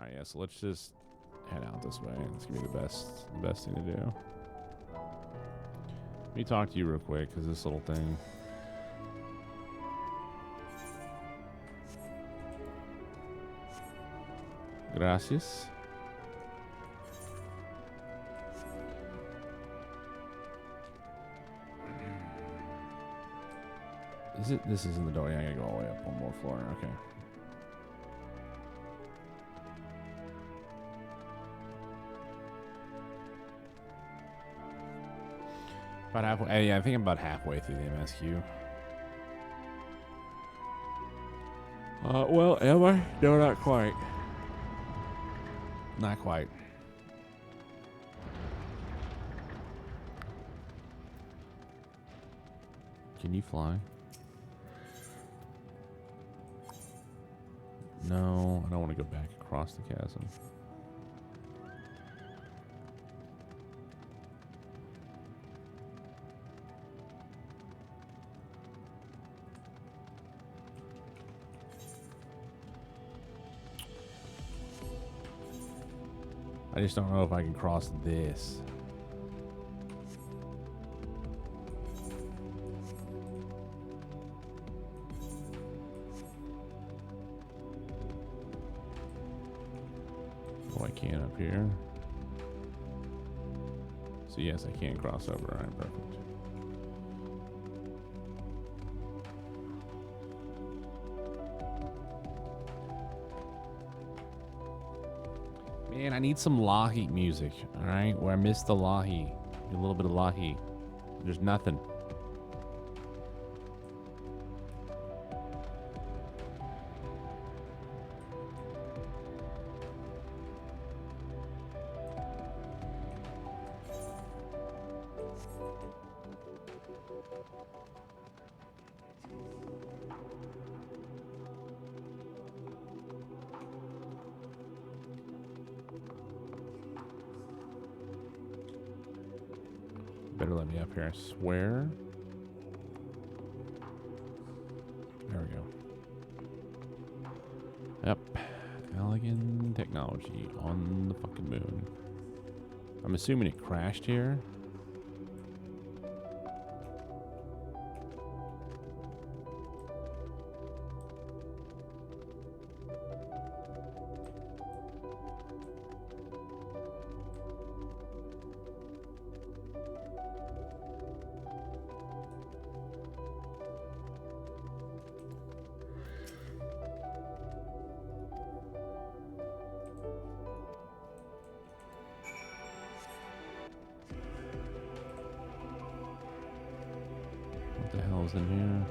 Alright, yeah, so let's just head out this way. It's gonna be the best thing to do. Let me talk to you real quick, because this little thing. Gracias. Is it? This isn't the door. Yeah, I gotta go all the way up one more floor. Okay. About halfway. Yeah, I think I'm about halfway through the MSQ. Well, am I? No, not quite. Not quite. Can you fly? No, I don't want to go back across the chasm. I just don't know if I can cross this. Oh, I can up here. So yes, I can cross over. All right, perfect. Man, I need some Lahi music, all right? Where I missed the Lahi. A little bit of Lahi. There's nothing. Better let me up here, I swear. There we go. Yep. Elegant technology on the fucking moon. I'm assuming it crashed here. What the hell is in here?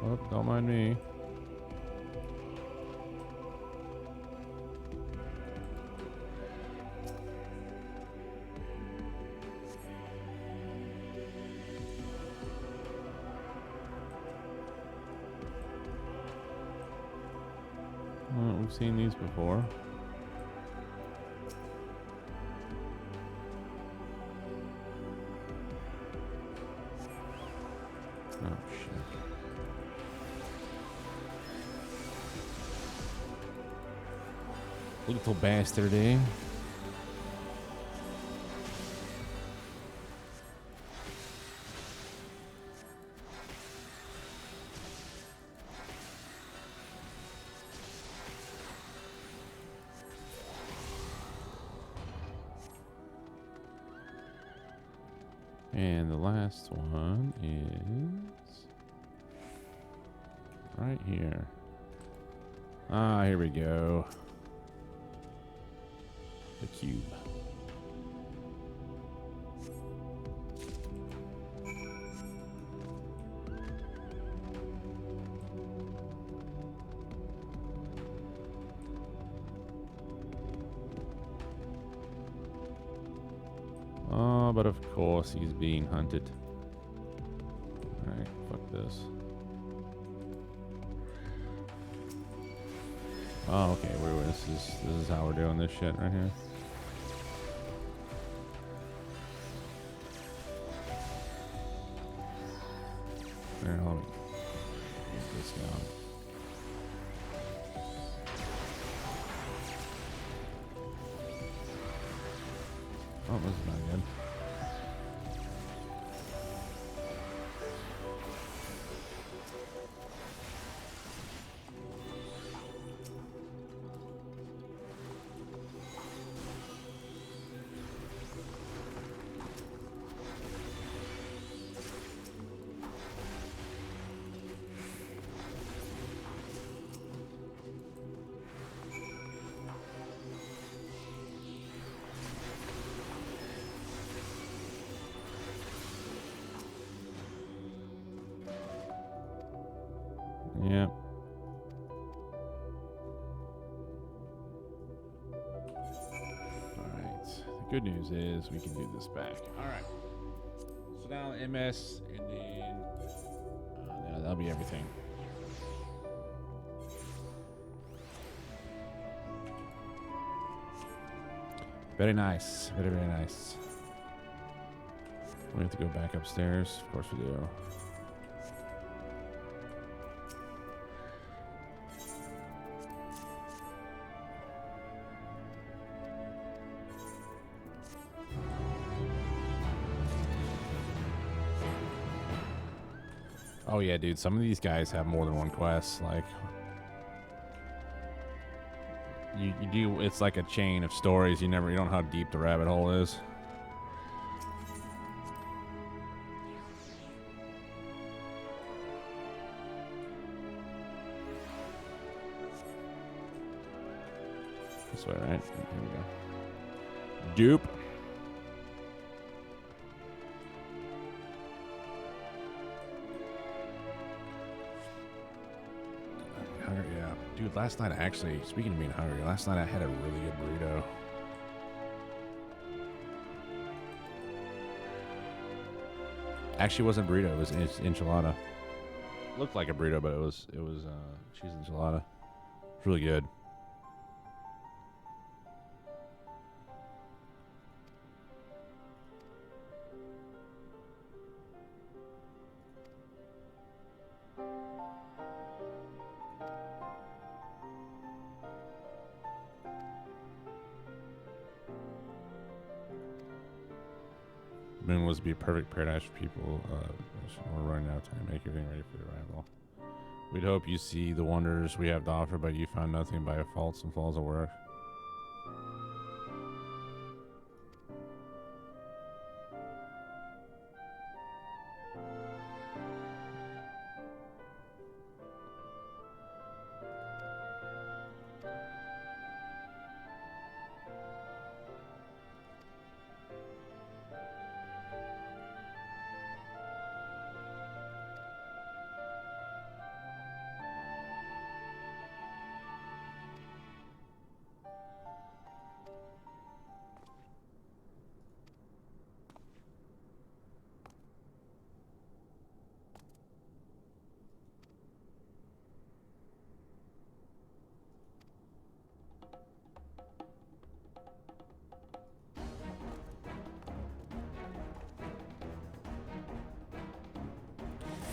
Oh, don't mind me. Well, we've seen these before. Oh, shit. Little bastard, eh? And the last one is right here. Ah, here we go. The cube. Oh, but of course he's being hunted. Alright, fuck this. Oh, okay, this is how we're doing this shit right here. Here, let me get this down. Oh, this is not good. Yep. Alright. The good news is we can do this back. Alright. So now MS and then that'll be everything. Very nice. Very, very nice. We have to go back upstairs. Of course we do. Oh yeah, dude. Some of these guys have more than one quest. Like, you do. It's like a chain of stories. You don't know how deep the rabbit hole is. This way, right? Here we go. Dupe. Yeah, dude. Last night, actually, speaking of being hungry, last night I had a really good burrito. Actually, it wasn't burrito. It was enchilada. Looked like a burrito, but it was cheese enchilada. It's really good. Moon was to be a perfect paradise for people. We're running out of time to make everything ready for the arrival. We'd hope you see the wonders we have to offer, but you found nothing by faults and flaws of work.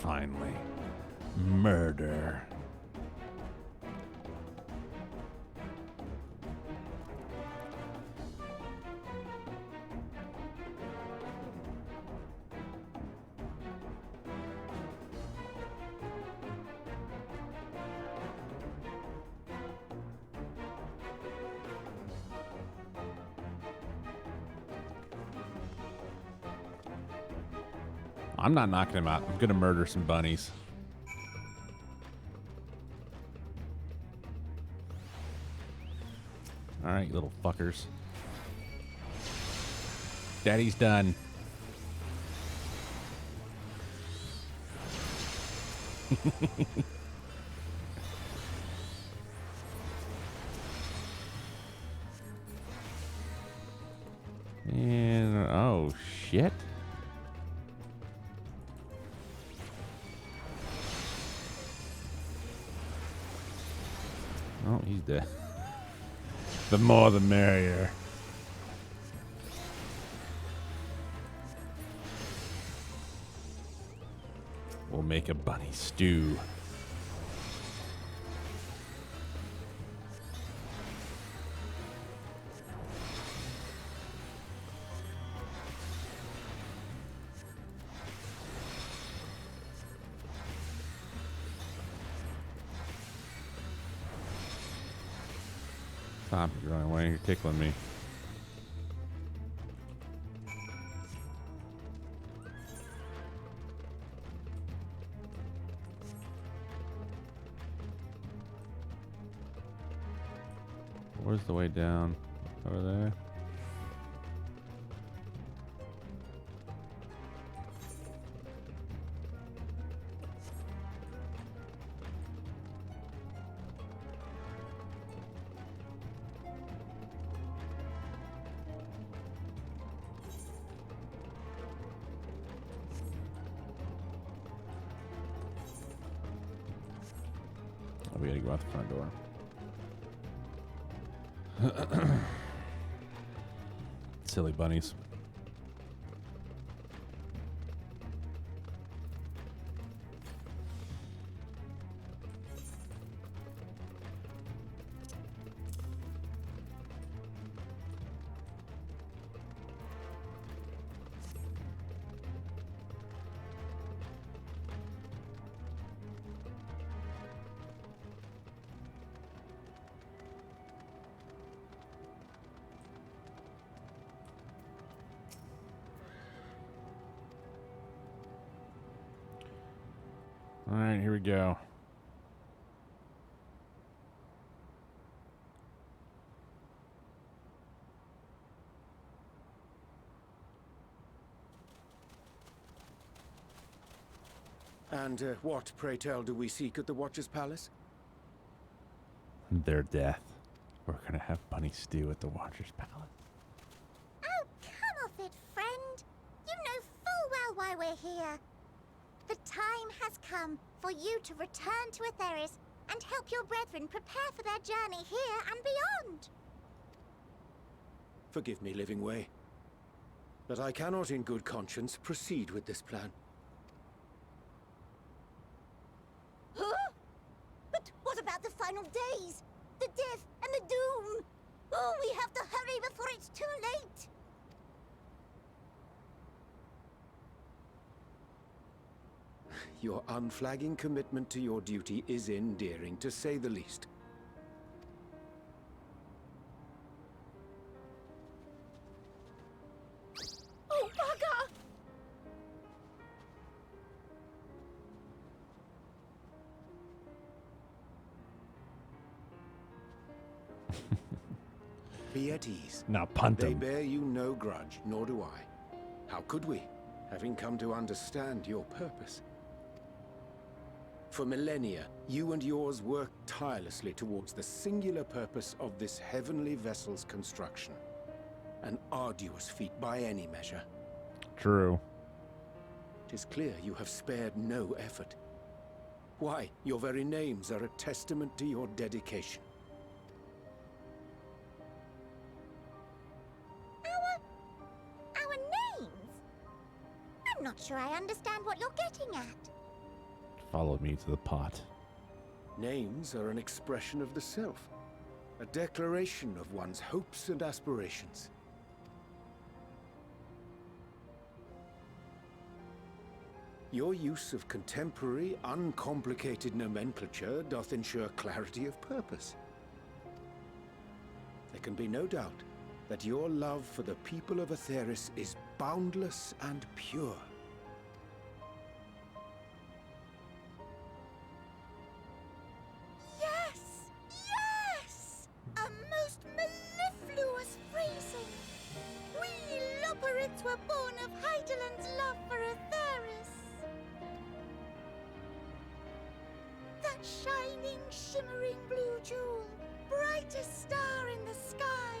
Finally. Murder. I'm not knocking him out. I'm going to murder some bunnies. All right, you little fuckers. Daddy's done. And, oh, shit. Oh, he's dead. The more the merrier. We'll make a bunny stew. Stop, you're running away. You're tickling me. Where's the way down? Over there? Oh, we gotta go out the front door. Silly bunnies. All right, here we go. And what, pray tell, do we seek at the Watcher's Palace? Their death. We're gonna have bunny stew at the Watcher's Palace. Oh, come off it, friend. You know full well why we're here. The time has come for you to return to Atheris and help your brethren prepare for their journey here and beyond. Forgive me, Living Way, but I cannot in good conscience proceed with this plan. Huh? But what about the final days? The death and the doom? Oh, we have to hurry before it's too late. Your unflagging commitment to your duty is endearing, to say the least. Oh, bugger! Be at ease. Now punt They them. bear you no grudge, nor do I. How could we, having come to understand your purpose? For millennia, you and yours worked tirelessly towards the singular purpose of this heavenly vessel's construction. An arduous feat by any measure. True. It is clear you have spared no effort. Why, your very names are a testament to your dedication. Our names? I'm not sure I understand what you're getting at. Follow me to the pot. Names are an expression of the self, a declaration of one's hopes and aspirations. Your use of contemporary, uncomplicated nomenclature doth ensure clarity of purpose. There can be no doubt that your love for the people of Atheris is boundless and pure. Yes! Yes! A most mellifluous phrasing. We Loperids were born of Heideland's love for Atheris. That shining, shimmering blue jewel, brightest star in the sky,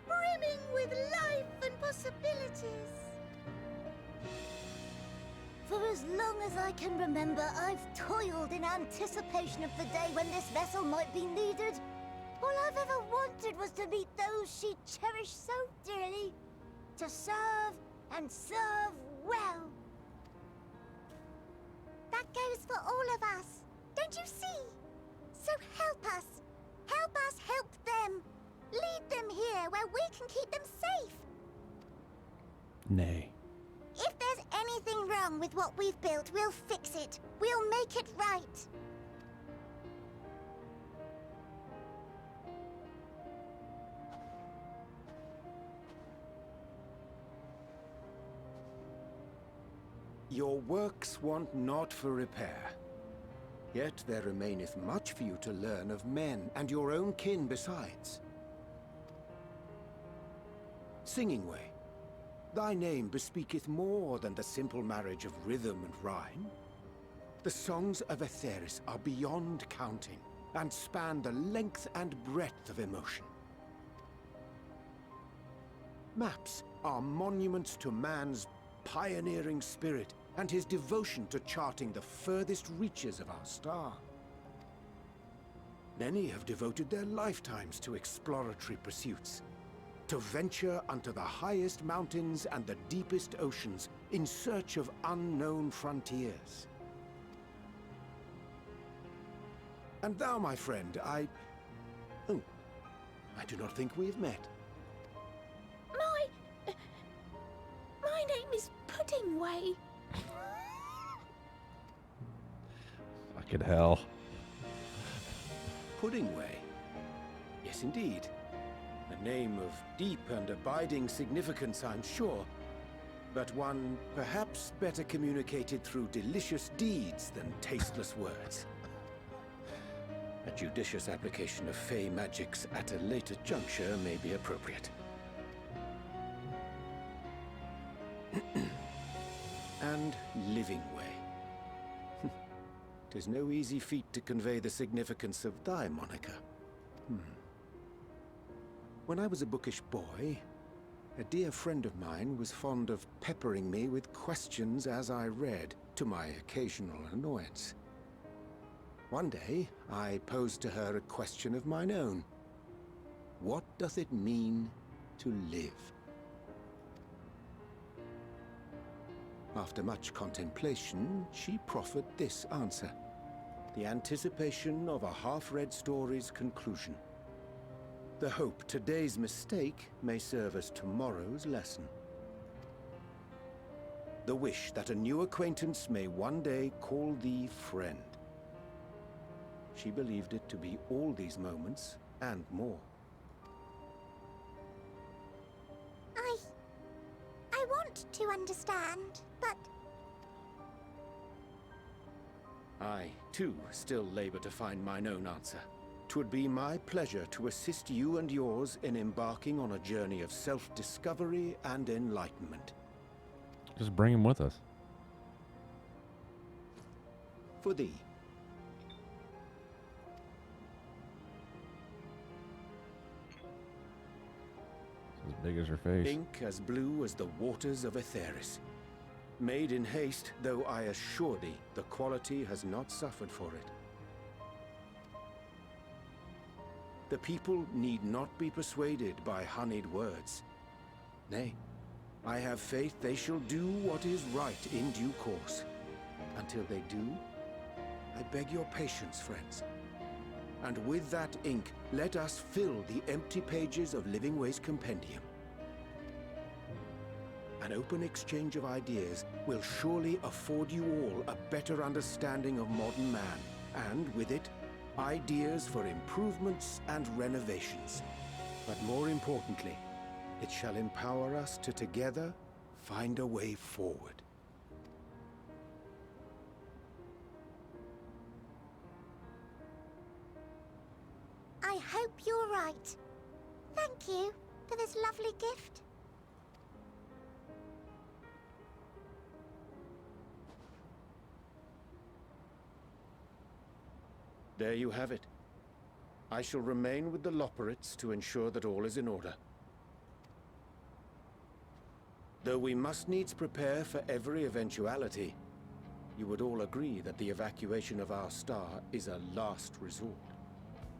brimming with life and possibilities. For as long as I can remember, I've toiled in anticipation of the day when this vessel might be needed. All I've ever wanted was to meet those she cherished so dearly, to serve and serve well. That goes for all of us. Don't you see? So help us. Help us help them. Lead them here where we can keep them safe. Nay. If there's anything wrong with what we've built, we'll fix it. We'll make it right. Your works want not for repair. Yet there remaineth much for you to learn of men, and your own kin besides. Singing Way, thy name bespeaketh more than the simple marriage of rhythm and rhyme. The songs of Aetheris are beyond counting, and span the length and breadth of emotion. Maps are monuments to man's pioneering spirit, and his devotion to charting the furthest reaches of our star. Many have devoted their lifetimes to exploratory pursuits, to venture unto the highest mountains and the deepest oceans in search of unknown frontiers. And thou, my friend, I do not think we have met. My name is Pudding Way. Fucking hell. Pudding Way? Yes, indeed. A name of deep and abiding significance, I'm sure, but one perhaps better communicated through delicious deeds than tasteless words. A judicious application of fey magics at a later juncture may be appropriate. And Living Way. 'Tis no easy feat to convey the significance of thy moniker. When I was a bookish boy, a dear friend of mine was fond of peppering me with questions as I read, to my occasional annoyance. One day, I posed to her a question of mine own. What doth it mean to live? After much contemplation, she proffered this answer. The anticipation of a half-read story's conclusion. The hope today's mistake may serve as tomorrow's lesson. The wish that a new acquaintance may one day call thee friend. She believed it to be all these moments and more. I want to understand, but I, too, still labor to find mine own answer. 'Twould be my pleasure to assist you and yours in embarking on a journey of self-discovery and enlightenment. Just bring him with us. For thee. As big as her face. Ink as blue as the waters of Aetheris. Made in haste, though I assure thee, the quality has not suffered for it. The people need not be persuaded by honeyed words. Nay, I have faith they shall do what is right in due course. Until they do, I beg your patience, friends. And with that ink, let us fill the empty pages of Living Way's compendium. An open exchange of ideas will surely afford you all a better understanding of modern man, and with it, ideas for improvements and renovations. But more importantly, it shall empower us to together find a way forward. I hope you're right. Thank you for this lovely gift. There you have it. I shall remain with the Loporrits to ensure that all is in order. Though we must needs prepare for every eventuality, you would all agree that the evacuation of our star is a last resort.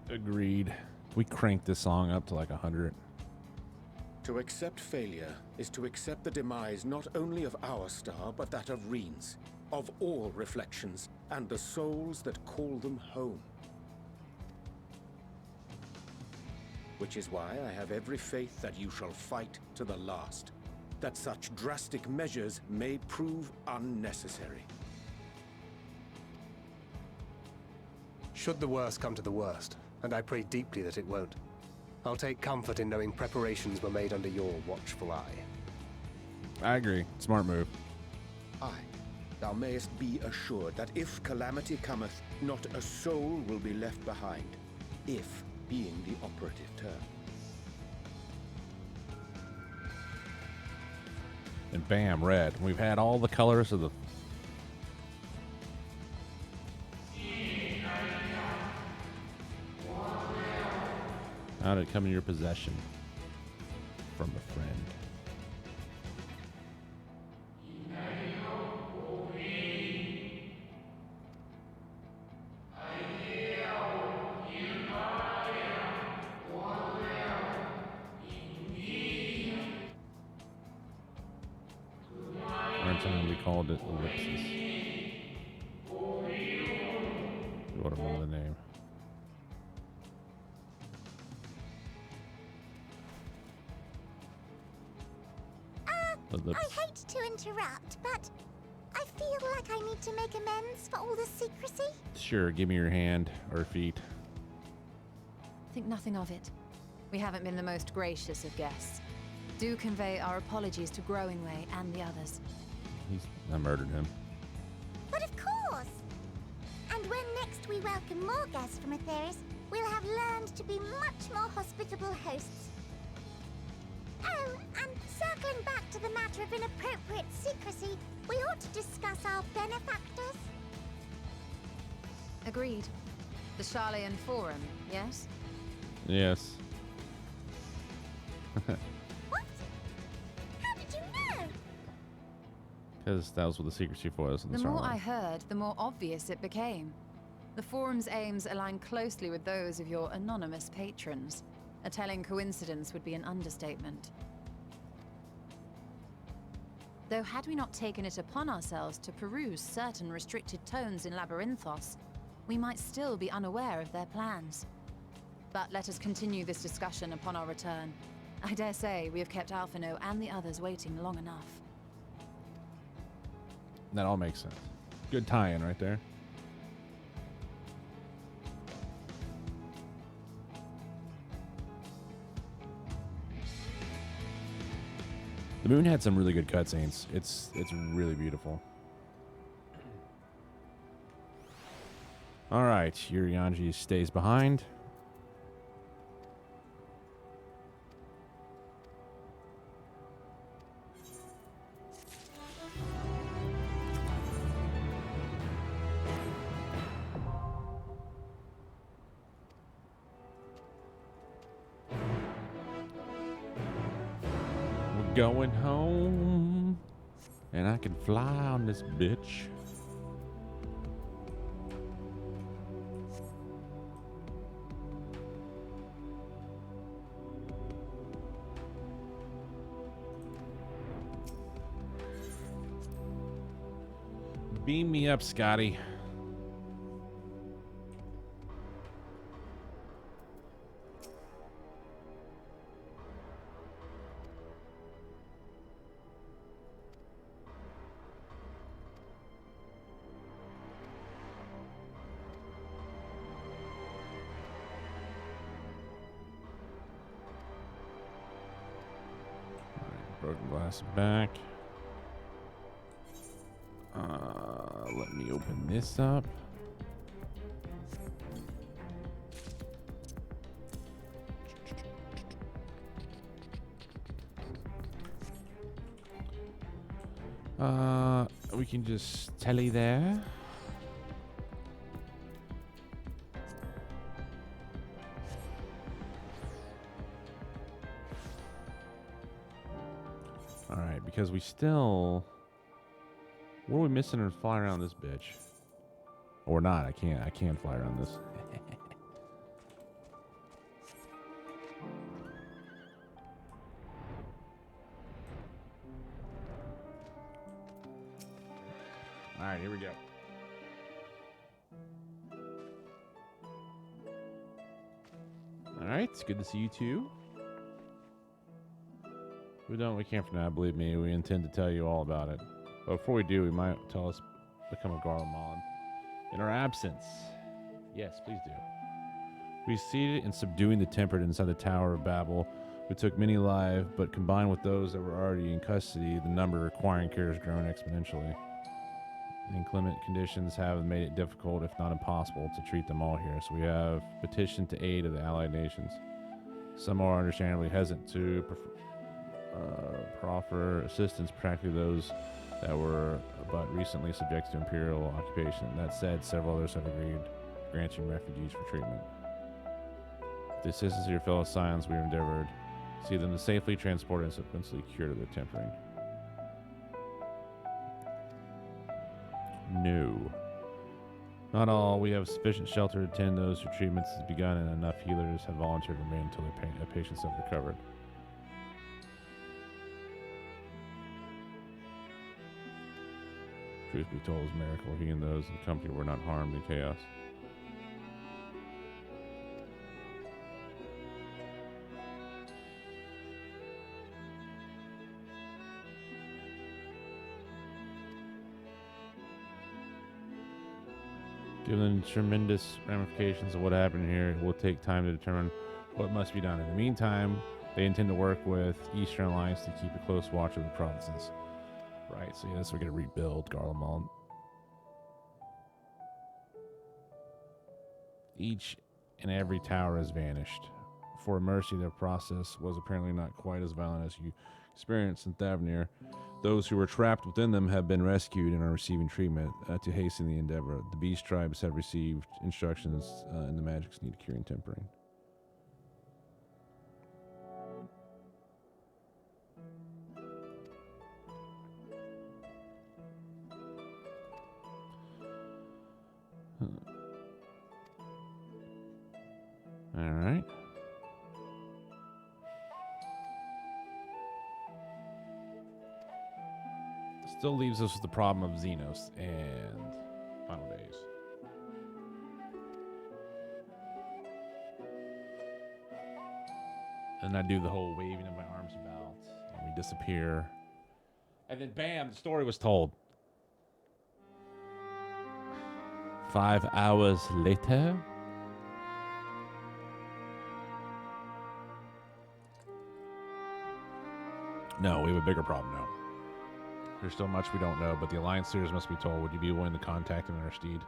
Agreed. We cranked this song up to like 100. To accept failure is to accept the demise not only of our star, but that of Reen's, of all reflections, and the souls that call them home. Which is why I have every faith that you shall fight to the last, that such drastic measures may prove unnecessary. Should the worst come to the worst, and I pray deeply that it won't, I'll take comfort in knowing preparations were made under your watchful eye. I agree. Smart move. Aye, thou mayest be assured that if calamity cometh, not a soul will be left behind, if being the operative term. And bam, red. We've had all the colors of the... How did it come in your possession? From a friend. Our time we called it ellipsis. What a remember the name. I hate to interrupt, but I feel like I need to make amends for all the secrecy. Sure, give me your hand or feet. Think nothing of it. We haven't been the most gracious of guests. Do convey our apologies to Growingway and the others. I murdered him. But of course! And when next we welcome more guests from Atheris, we'll have learned to be much more hospitable hosts. Oh, and circling back to the matter of inappropriate secrecy, we ought to discuss our benefactors. Agreed. The Charlayan Forum, yes? Yes. What? How did you know? Because that was what the secrecy was in the The more Starline. I heard, the more obvious it became. The Forum's aims align closely with those of your anonymous patrons. A telling coincidence would be an understatement. Though had we not taken it upon ourselves to peruse certain restricted tones in Labyrinthos, we might still be unaware of their plans. But let us continue this discussion upon our return. I dare say we have kept Alphino and the others waiting long enough. That all makes sense. Good tie-in right there. The moon had some really good cutscenes. It's really beautiful. All right, Urianji stays behind. Going home, and I can fly on this bitch. Beam me up, Scotty. Broken glass back. Let me open this up. We can just telly there. All right, because we still... What are we missing to fly around this bitch? Or not, I can't fly around this. All right, here we go. All right, it's good to see you too. We can't for now, believe me. We intend to tell you all about it. But before we do, we might tell us become a Garlemald in our absence. Yes, please do. We succeeded in subduing the tempered inside the Tower of Babel. We took many alive, but combined with those that were already in custody, the number of requiring care has grown exponentially. Inclement conditions have made it difficult, if not impossible, to treat them all here, so we have petitioned to aid of the allied nations. Some are understandably hesitant to proffer assistance, practically those that were but recently subjected to imperial occupation. That said, several others have agreed granting refugees for treatment. With the assistance of your fellow scions, we have endeavored to see them safely transported and subsequently cured of their tempering. No. Not all. We have sufficient shelter to attend those whose treatments has begun, and enough healers have volunteered to remain until their patients have recovered. Truth be told, it was a miracle he and those in the company were not harmed in chaos. Given the tremendous ramifications of what happened here, it will take time to determine what must be done. In the meantime, they intend to work with Eastern Alliance to keep a close watch of the provinces. Right, so yes, we're going to rebuild Garlemald. Each and every tower has vanished. For mercy, their process was apparently not quite as violent as you experienced in Thavnir. Those who were trapped within them have been rescued and are receiving treatment to hasten the endeavor. The beast tribes have received instructions in the magics need curing tempering. All right. Still leaves us with the problem of Xenos and Final Days. And I do the whole waving of my arms about, and we disappear. And then bam, the story was told. 5 hours later. No, we have a bigger problem now. There's still much we don't know, but the Alliance leaders must be told. Would you be willing to contact them in our stead?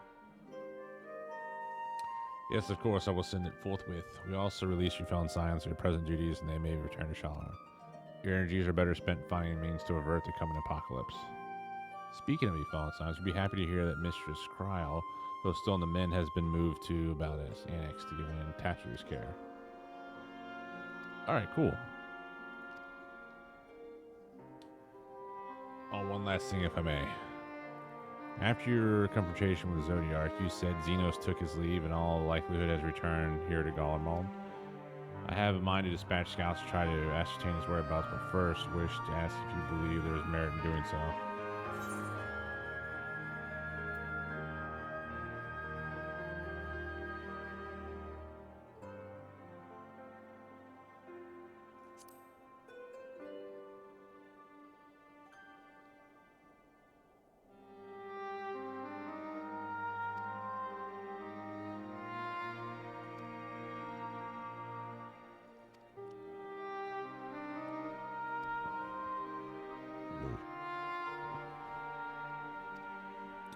Yes, of course, I will send it forthwith. We also release your felon scions to your present duties, and they may return to Shalom. Your energies are better spent finding means to avert the coming apocalypse. Speaking of you felon scions, we'd be happy to hear that Mistress Kryl, though still in the men, has been moved to Baldas Annex to give in Tatru's care. Alright, cool. Oh, one last thing, if I may. After your confrontation with the Zodiac, you said Xenos took his leave and all likelihood has returned here to Garlemald. I have in mind to dispatch scouts to try to ascertain his whereabouts, but first wish to ask if you believe there is merit in doing so.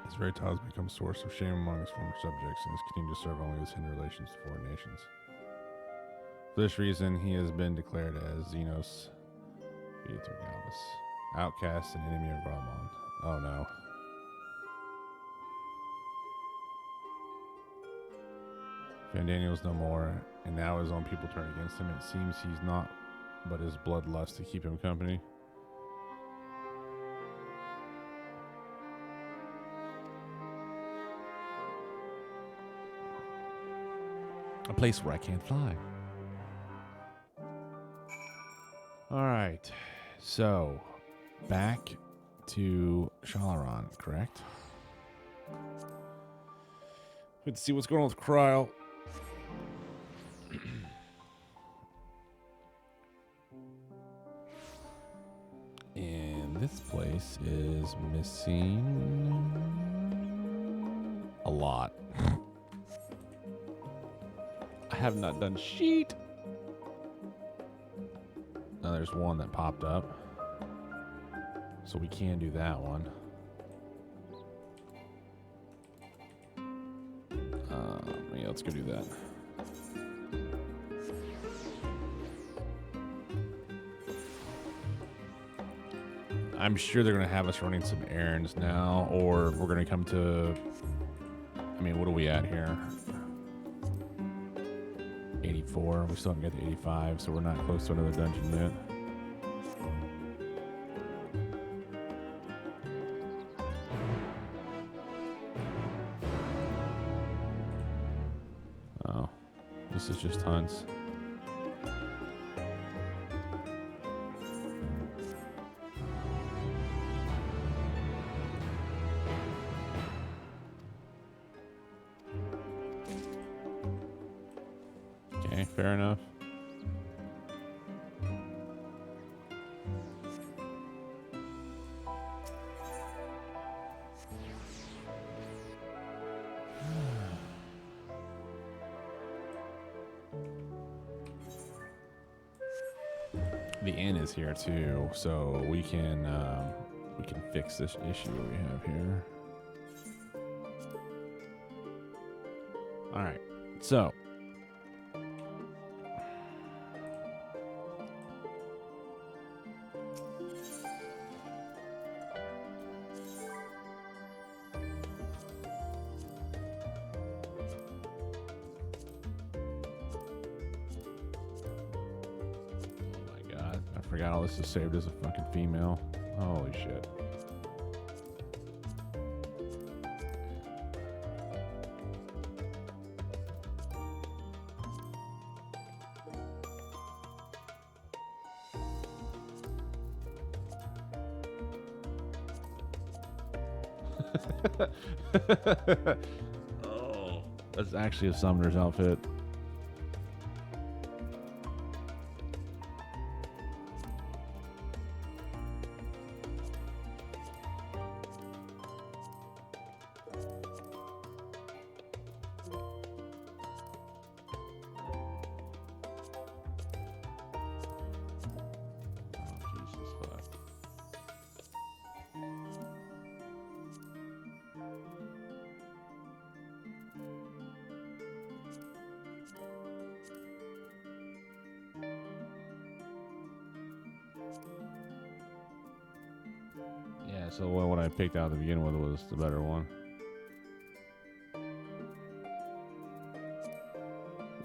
His very ties become a source of shame among his former subjects, and has continued to serve only his hinder relations to foreign nations. For this reason, he has been declared as Xenos Beatergalvis, outcast and enemy of Garlemald. Oh no. Van Daniel's no more, and now his own people turn against him. It seems he's not but his bloodlust to keep him company. A place where I can't fly. Alright, so back to Shalaran, correct? Let's see what's going on with Cryle. And this place is missing a lot. I have not done sheet. Now there's one that popped up. So we can do that one. Yeah, let's go do that. I'm sure they're going to have us running some errands now, or we're going to come to... I mean, what are we at here? 84. We still haven't got to 85, so we're not close to another dungeon yet. Oh, this is just hunts. Okay, fair enough. The inn is here too, so we can fix this issue we have here. All right, so I forgot all this is saved as a fucking female. Holy shit. Oh, that's actually a summoner's outfit. Yeah, so what I picked out to begin with was the better one. There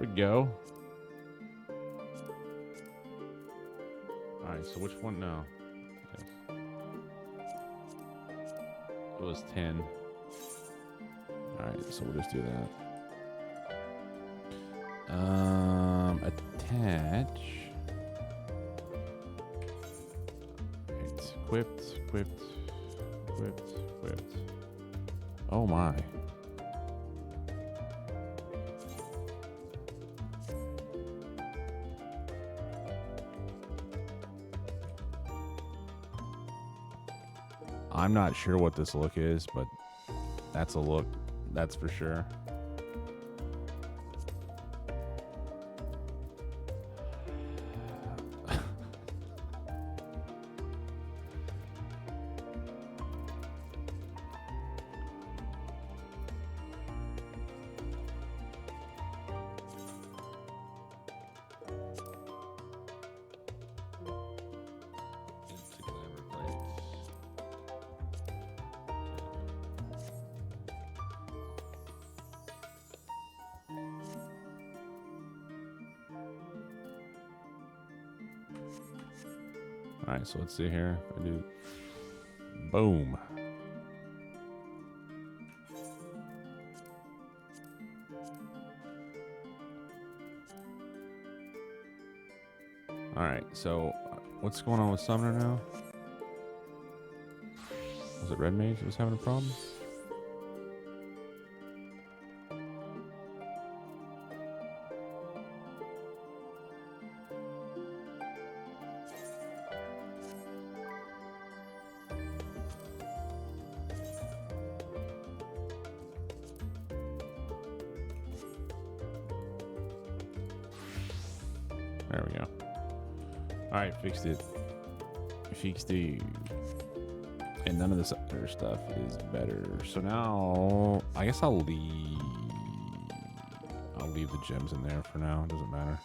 we go. Alright, so which one now? Yes. It was 10. Alright, so we'll just do that. Attach. Right, equipped. Oh my. I'm not sure what this look is, but that's a look, that's for sure. All right, so let's see here. If I do boom. All right, so what's going on with Summoner now? Was it Red Mage that was having a problem? There we go. Alright, fixed it. Fixed it. And none of this other stuff is better. So now, I guess I'll leave the gems in there for now. It doesn't matter.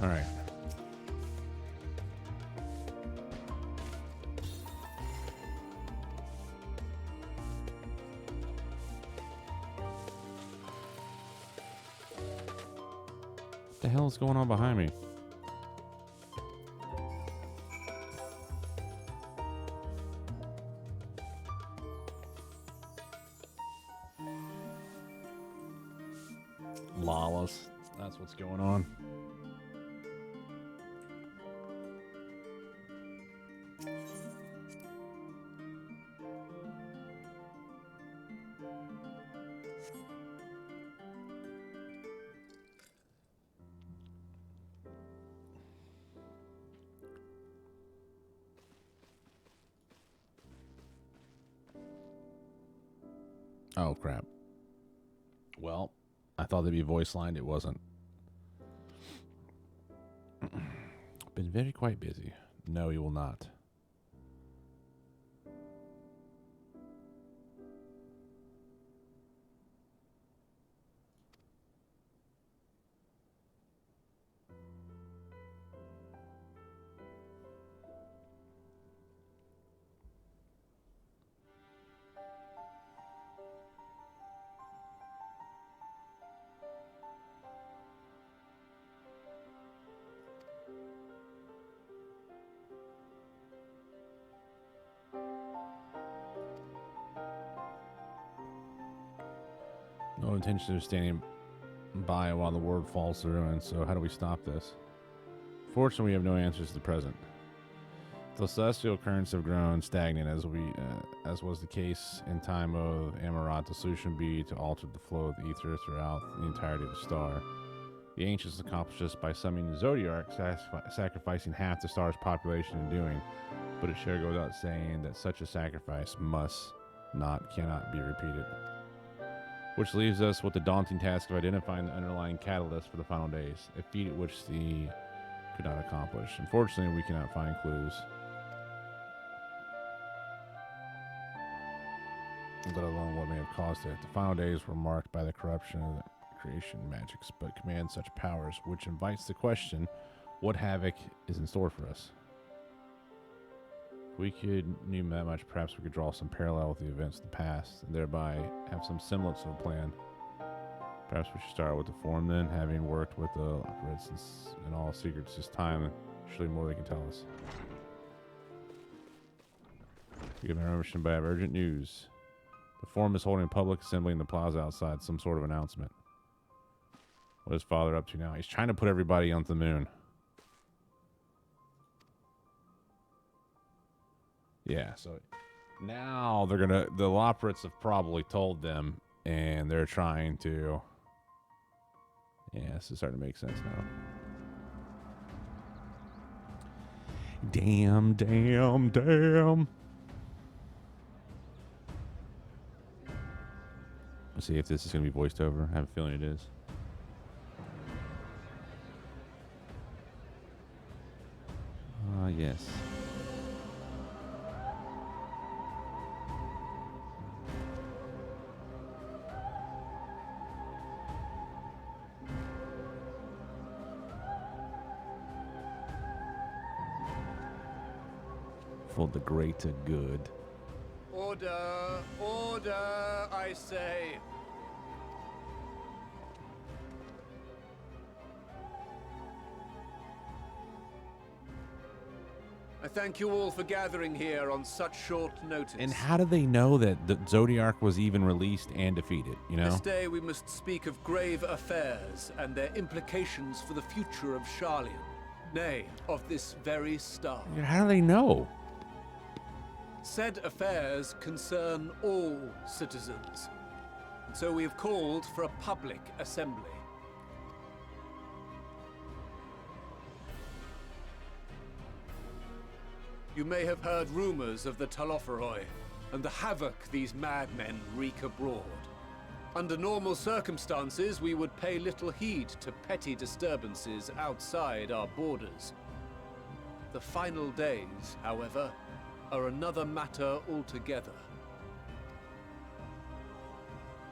All right. What the hell is going on behind me? Lawless. That's what's going on. Oh, crap. Well, I thought they'd be voice lined. It wasn't. Been very quite busy. No, you will not. No intention of standing by while the word falls through, and so how do we stop this? Fortunately, we have no answers to the present. The celestial currents have grown stagnant, as was the case in time of Amarat. The solution be to alter the flow of the ether throughout the entirety of the star. The ancients accomplished this by summoning the zodiac, sacrificing half the star's population in doing. But it should go without saying that such a sacrifice cannot be repeated. Which leaves us with the daunting task of identifying the underlying catalyst for the final days, a feat at which the could not accomplish. Unfortunately, we cannot find clues, let alone what may have caused it. The final days were marked by the corruption of the creation magics, but command such powers, which invites the question, what havoc is in store for us? If we knew that much, perhaps we could draw some parallel with the events of the past, and thereby have some semblance of a plan. Perhaps we should start with the form then, having worked with the operators in all secrets this time, surely more they can tell us. We give permission by urgent news. The forum is holding a public assembly in the plaza outside, some sort of announcement. What is Father up to now? He's trying to put everybody onto the moon. Yeah, so now they're gonna, the Loporits have probably told them, and they're trying to, yeah, this is starting to make sense now. Damn. Let's see if this is gonna be voiced over. I have a feeling it is. Yes. For the greater good. Order, I say. I thank you all for gathering here on such short notice. And how do they know that the Zodiac was even released and defeated, you know? This day we must speak of grave affairs and their implications for the future of Sharlayan. Nay, of this very star. How do they know? Said affairs concern all citizens, so we have called for a public assembly. You may have heard rumors of the Talopheroi, and the havoc these madmen wreak abroad. Under normal circumstances, we would pay little heed to petty disturbances outside our borders. The final days, however, are another matter altogether.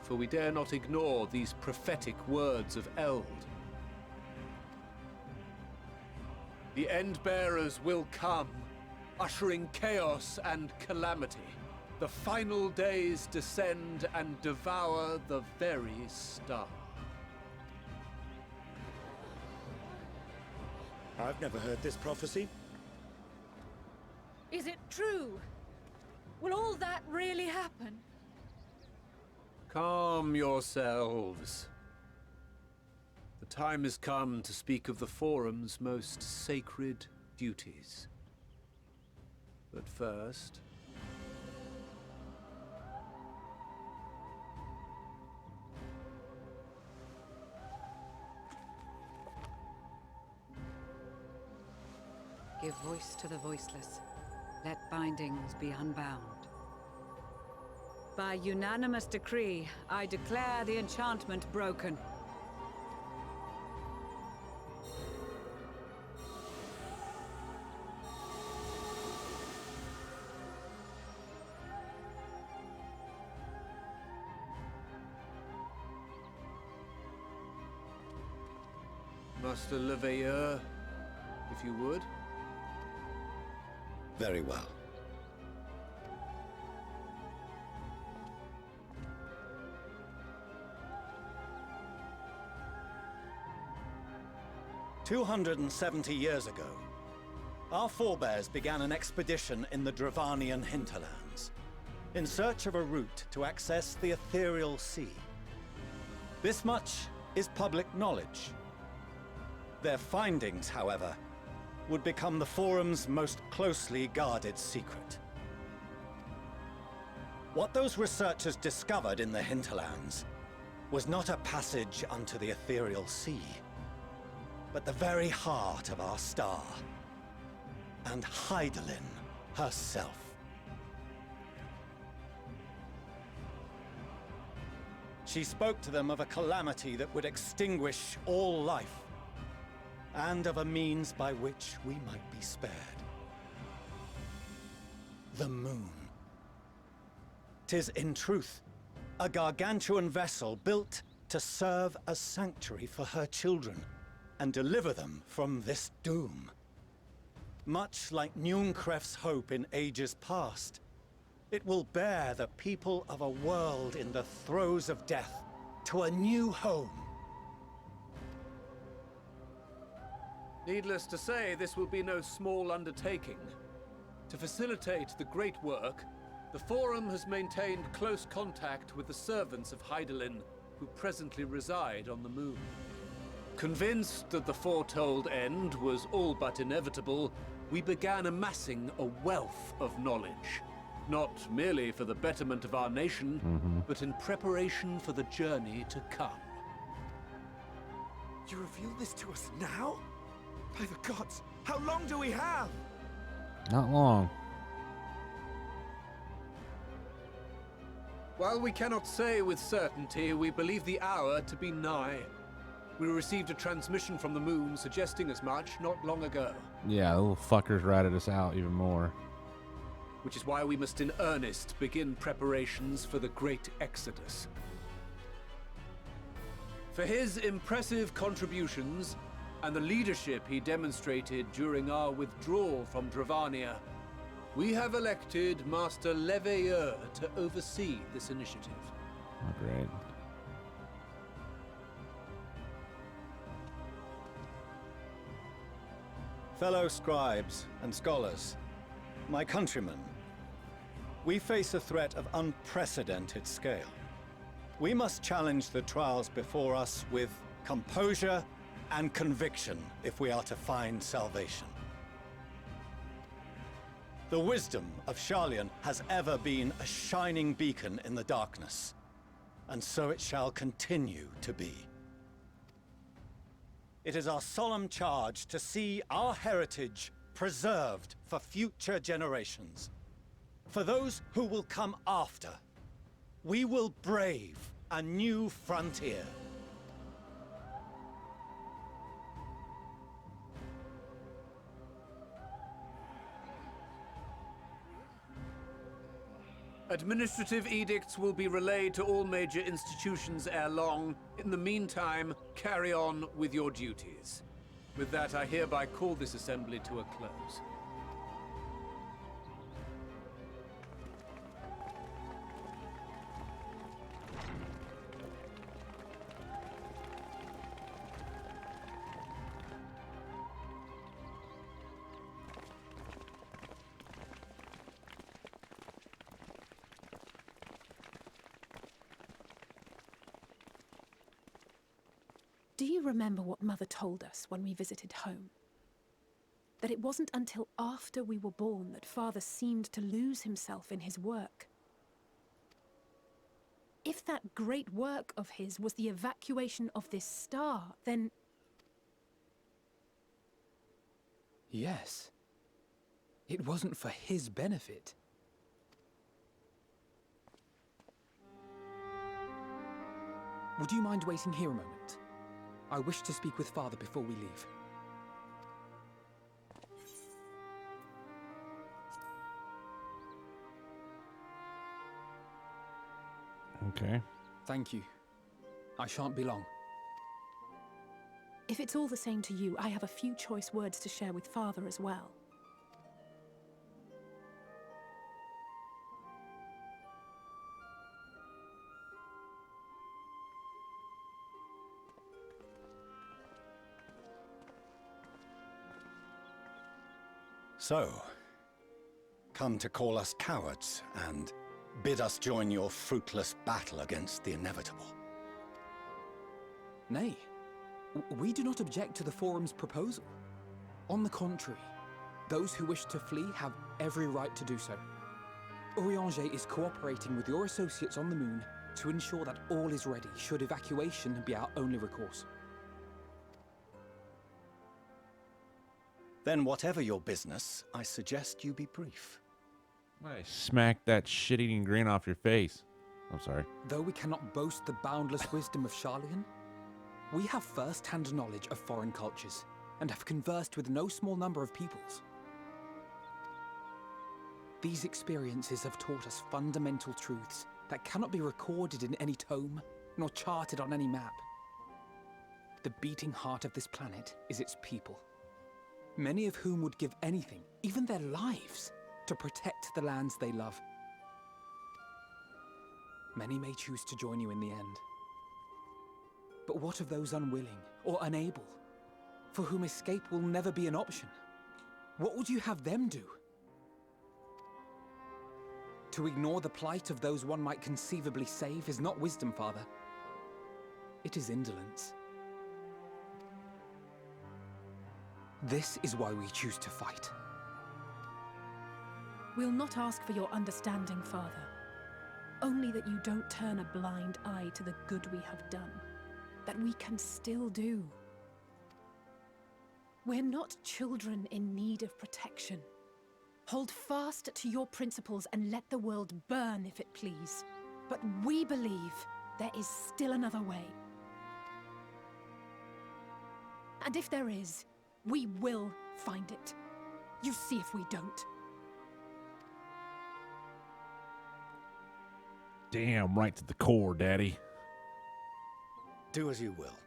For we dare not ignore these prophetic words of Eld. The Endbearers will come, ushering chaos and calamity. The final days descend and devour the very star. I've never heard this prophecy. Is it true? Will all that really happen? Calm yourselves. The time has come to speak of the Forum's most sacred duties. But first... Give voice to the voiceless. Let bindings be unbound. By unanimous decree, I declare the enchantment broken. Master Leveilleur, if you would. Very well. "270 years ago, our forebears began an expedition in the Dravanian hinterlands, in search of a route to access the ethereal sea. This much is public knowledge. Their findings, however, would become the Forum's most closely guarded secret. What those researchers discovered in the hinterlands was not a passage unto the ethereal sea, but the very heart of our star, and Hydaelyn herself. She spoke to them of a calamity that would extinguish all life, and of a means by which we might be spared. The moon. 'Tis in truth a gargantuan vessel built to serve as sanctuary for her children and deliver them from this doom. Much like Nunkref's hope in ages past, it will bear the people of a world in the throes of death to a new home. Needless to say, this will be no small undertaking. To facilitate the great work, the Forum has maintained close contact with the servants of Hydaelyn, who presently reside on the moon. Convinced that the foretold end was all but inevitable, we began amassing a wealth of knowledge. Not merely for the betterment of our nation, but in preparation for the journey to come. You reveal this to us now? By the gods, how long do we have? Not long. While we cannot say with certainty, we believe the hour to be nigh. We received a transmission from the moon suggesting as much not long ago. Yeah, the little fuckers ratted us out even more. Which is why we must in earnest begin preparations for the great exodus. For his impressive contributions and the leadership he demonstrated during our withdrawal from Dravania, we have elected Master Leveilleur to oversee this initiative. Oh, great. Fellow scribes and scholars, my countrymen, we face a threat of unprecedented scale. We must challenge the trials before us with composure and conviction if we are to find salvation. The wisdom of Sharlayan has ever been a shining beacon in the darkness, and so it shall continue to be. It is our solemn charge to see our heritage preserved for future generations. for those who will come after. We will brave a new frontier. Administrative edicts will be relayed to all major institutions ere long. In the meantime, carry on with your duties. With that, I hereby call this assembly to a close. Do you remember what Mother told us when we visited home? That it wasn't until after we were born that Father seemed to lose himself in his work. If that great work of his was the evacuation of this star, then... Yes. It wasn't for his benefit. Would you mind waiting here a moment? I wish to speak with Father before we leave. Okay. Thank you. I shan't be long. If it's all the same to you, I have a few choice words to share with Father as well. So, come to call us cowards and bid us join your fruitless battle against the inevitable. Nay, we do not object to the Forum's proposal. On the contrary, those who wish to flee have every right to do so. Urianger is cooperating with your associates on the moon to ensure that all is ready should evacuation be our only recourse. Then whatever your business, I suggest you be brief. I smacked that shit-eating grin off your face. I'm sorry. Though we cannot boast the boundless wisdom of Charlian, we have first-hand knowledge of foreign cultures and have conversed with no small number of peoples. These experiences have taught us fundamental truths that cannot be recorded in any tome, nor charted on any map. The beating heart of this planet is its people, many of whom would give anything, even their lives, to protect the lands they love. Many may choose to join you in the end. But what of those unwilling or unable, for whom escape will never be an option? What would you have them do? To ignore the plight of those one might conceivably save is not wisdom, Father. It is indolence. This is why we choose to fight. We'll not ask for your understanding, Father. Only that you don't turn a blind eye to the good we have done. That we can still do. We're not children in need of protection. Hold fast to your principles and let the world burn if it please. But we believe there is still another way. And if there is, we will find it. You see if we don't. Damn right to the core, Daddy. Do as you will.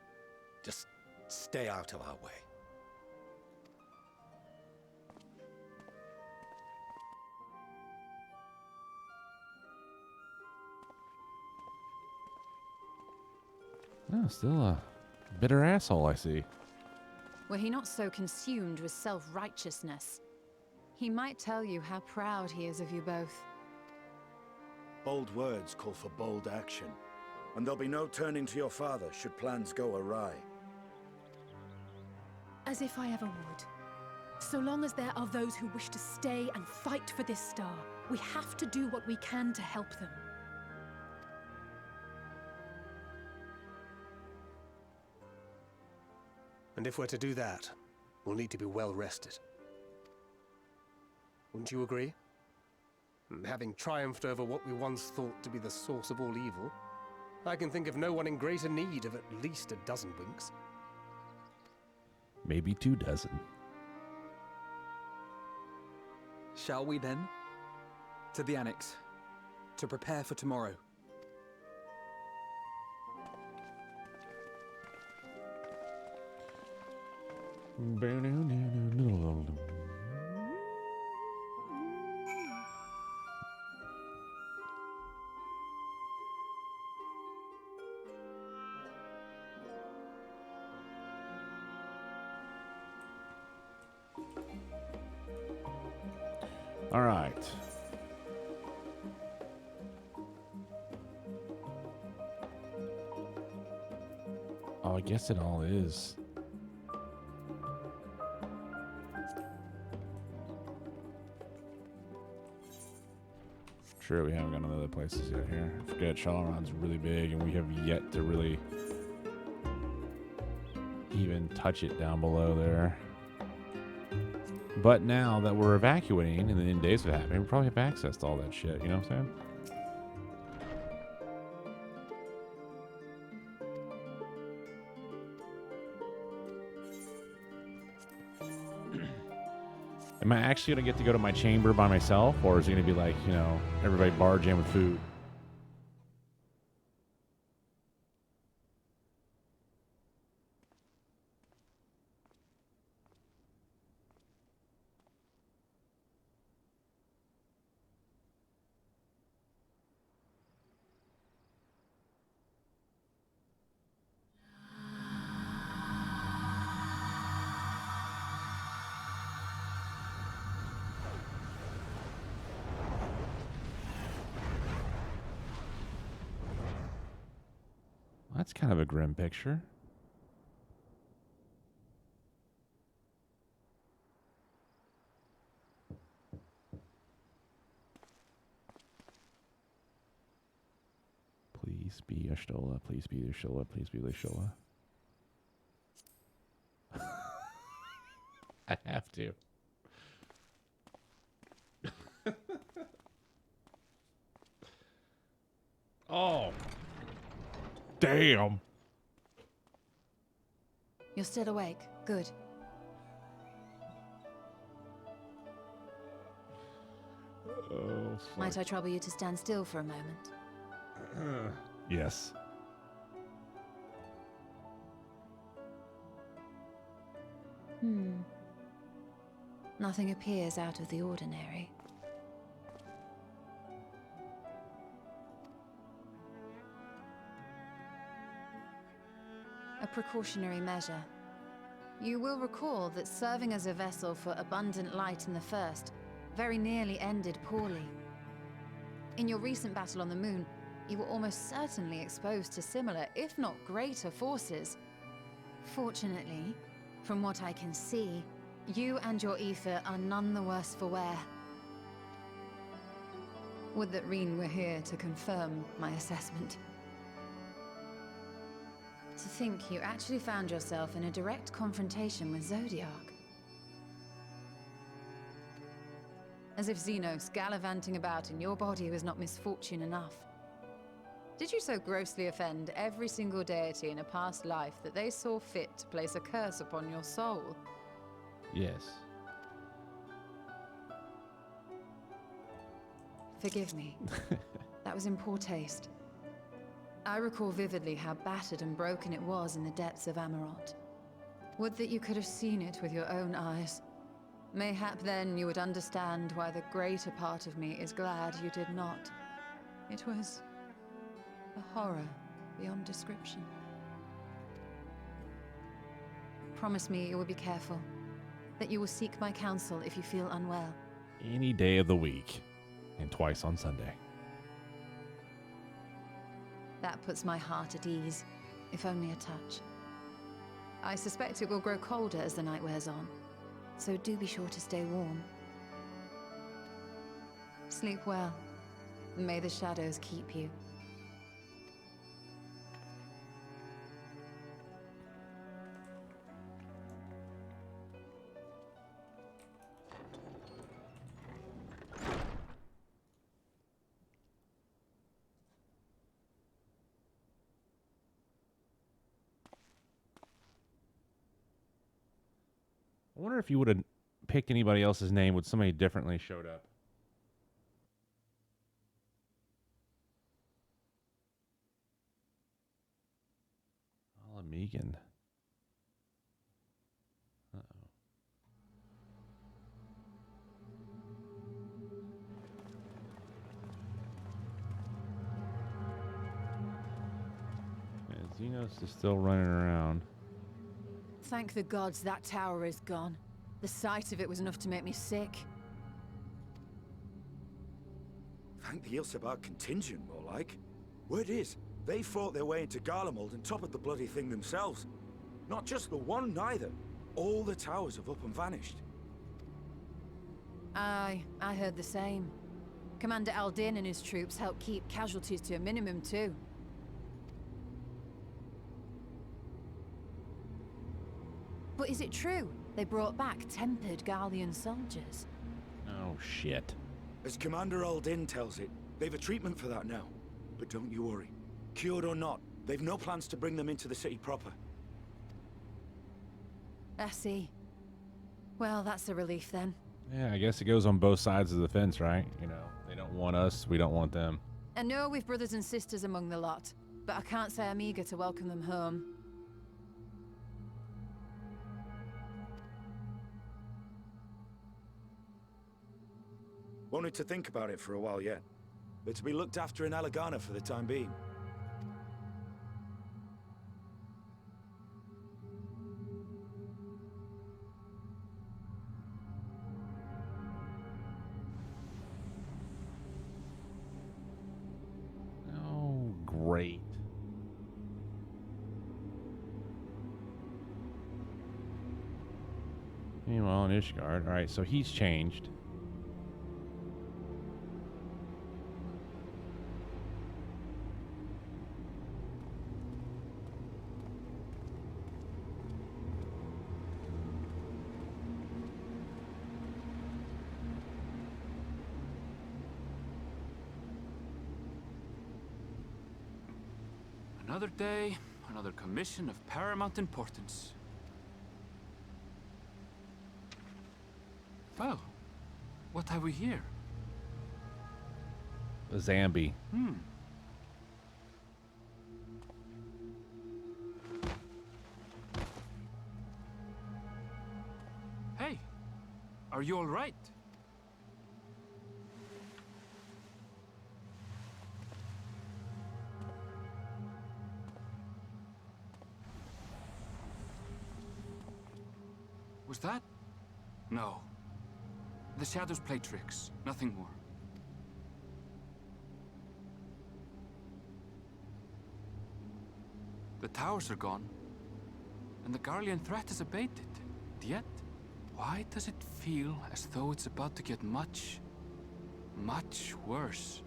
Just stay out of our way. Oh, still a bitter asshole, I see. Were he not so consumed with self-righteousness, he might tell you how proud he is of you both. Bold words call for bold action, and there'll be no turning to your father should plans go awry. As if I ever would. So long as there are those who wish to stay and fight for this star, we have to do what we can to help them. And if we're to do that, we'll need to be well rested. Wouldn't you agree? Having triumphed over what we once thought to be the source of all evil, I can think of no one in greater need of at least a dozen winks. Maybe 2 dozen. Shall we then? To the Annex, to prepare for tomorrow. All right. Oh, I guess it all is. Sure, we haven't gone to other places yet here. I forget, Shalaron's really big, and we have yet to really even touch it down below there. But now that we're evacuating and in days of happening, we probably have access to all that shit, you know what I'm saying? Am I actually going to get to go to my chamber by myself, or is it going to be like, you know, everybody barge in with food? That's kind of a grim picture. Please be Ashtola. Please be Ashtola. Please be Ashtola. I have to. Oh. Damn. You're still awake. Good. Oh, Might I trouble you to stand still for a moment? Yes. Nothing appears out of the ordinary. A precautionary measure. You will recall that serving as a vessel for abundant light in the First very nearly ended poorly. In your recent battle on the moon, you were almost certainly exposed to similar, if not greater, forces. Fortunately, from what I can see, you and your ether are none the worse for wear. Would that Reen were here to confirm my assessment. To think you actually found yourself in a direct confrontation with Zodiark. As if Xenos gallivanting about in your body was not misfortune enough. Did you so grossly offend every single deity in a past life that they saw fit to place a curse upon your soul? Yes. Forgive me. That was in poor taste. I recall vividly how battered and broken it was in the depths of Amarot. Would that you could have seen it with your own eyes. Mayhap then you would understand why the greater part of me is glad you did not. It was a horror beyond description. Promise me you will be careful, that you will seek my counsel if you feel unwell. Any day of the week, and twice on Sunday. That puts my heart at ease, if only a touch. I suspect it will grow colder as the night wears on, so do be sure to stay warm. Sleep well. May the shadows keep you. I wonder if you would have picked anybody else's name, would somebody differently showed up? Megan. Uh-oh. Yeah, Xenos is still running around. Thank the gods that tower is gone. The sight of it was enough to make me sick. Thank the Ilsebar contingent, more like. Word is, they fought their way into Garlemald and toppled the bloody thing themselves. Not just the one, neither. All the towers have up and vanished. Aye, I heard the same. Commander Aldin and his troops helped keep casualties to a minimum, too. But is it true? They brought back tempered Garlean soldiers. Oh, shit. As Commander Aldin tells it, they've a treatment for that now. But don't you worry. Cured or not, they've no plans to bring them into the city proper. I see. Well, that's a relief then. Yeah, I guess it goes on both sides of the fence, right? You know, they don't want us, we don't want them. I know we've brothers and sisters among the lot, but I can't say I'm eager to welcome them home. Wanted to think about it for a while yet. They're to be looked after in Alagana for the time being. Oh, great. Meanwhile, in Ishgard, alright, so he's changed. Another day, another commission of paramount importance. Well, what have we here? A Zambi. Hey, are you all right? Was that? No. The shadows play tricks, nothing more. The towers are gone, and the Garlean threat is abated. Yet, why does it feel as though it's about to get much, much worse?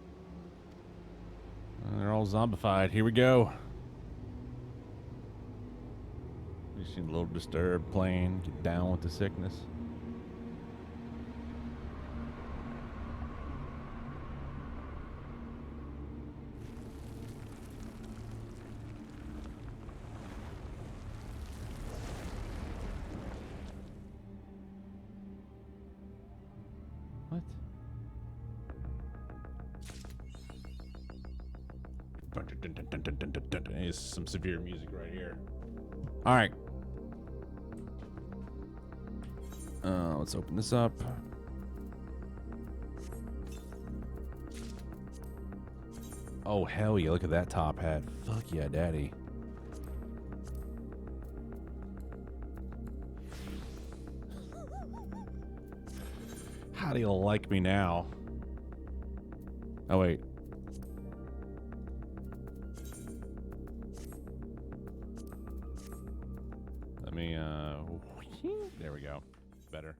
They're all zombified. Here we go. You seem a little disturbed playing. Get down with the sickness. What? There's some severe music right here. All right. Let's open this up. Oh, hell yeah. Look at that top hat. Fuck yeah, daddy. How do you like me now? Oh, wait. Let me, there we go. Better.